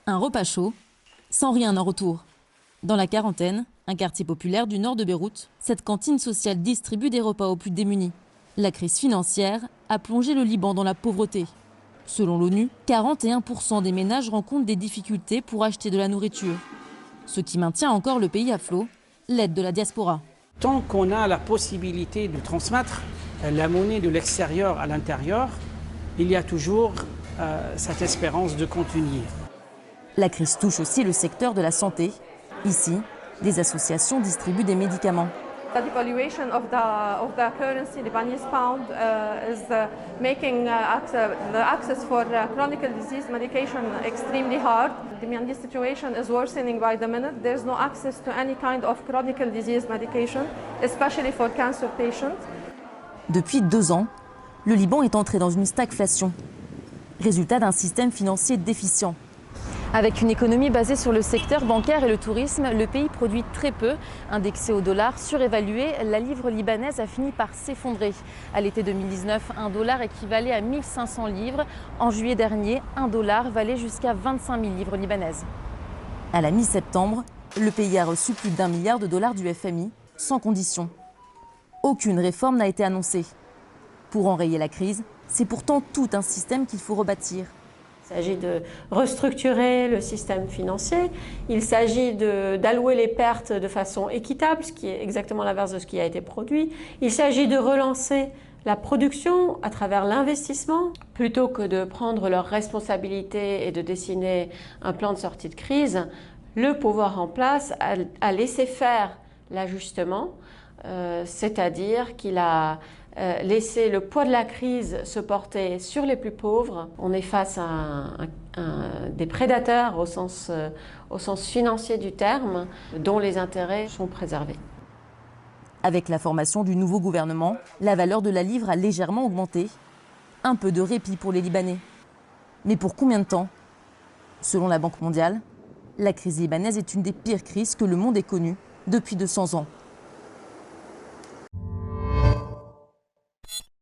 Un repas chaud, sans rien en retour. Dans la Quarantaine, un quartier populaire du nord de Beyrouth, cette cantine sociale distribue des repas aux plus démunis. La crise financière a plongé le Liban dans la pauvreté. Selon l'ONU, 41% des ménages rencontrent des difficultés pour acheter de la nourriture. Ce qui maintient encore le pays à flot, l'aide de la diaspora. Tant qu'on a la possibilité de transmettre la monnaie de l'extérieur à l'intérieur, il y a toujours cette espérance de continuer. La crise touche aussi le secteur de la santé. Ici, des associations distribuent des médicaments. The devaluation of the currency, Lebanese pound, is making the access for chronic disease medication extremely hard. The Myanmar situation is worsening by the minute. There's no access to any kind of chronic disease medication, especially for cancer patients. Depuis 2 ans, le Liban est entré dans une stagflation. Résultat d'un système financier déficient. Avec une économie basée sur le secteur bancaire et le tourisme, le pays produit très peu. Indexé au dollar, surévalué, la livre libanaise a fini par s'effondrer. À l'été 2019, un dollar équivalait à 1500 livres. En juillet dernier, un dollar valait jusqu'à 25 000 livres libanaises. À la mi-septembre, le pays a reçu plus d'1 milliard de dollars du FMI, sans condition. Aucune réforme n'a été annoncée. Pour enrayer la crise, c'est pourtant tout un système qu'il faut rebâtir. Il s'agit de restructurer le système financier, il s'agit d'allouer les pertes de façon équitable, ce qui est exactement l'inverse de ce qui a été produit. Il s'agit de relancer la production à travers l'investissement, plutôt que de prendre leurs responsabilités et de dessiner un plan de sortie de crise. Le pouvoir en place a laissé faire l'ajustement, c'est-à-dire qu'il a laisser le poids de la crise se porter sur les plus pauvres. On est face à des prédateurs au sens financier du terme, dont les intérêts sont préservés. Avec la formation du nouveau gouvernement, la valeur de la livre a légèrement augmenté. Un peu de répit pour les Libanais. Mais pour combien de temps? Selon la Banque mondiale, la crise libanaise est une des pires crises que le monde ait connues depuis 200 ans.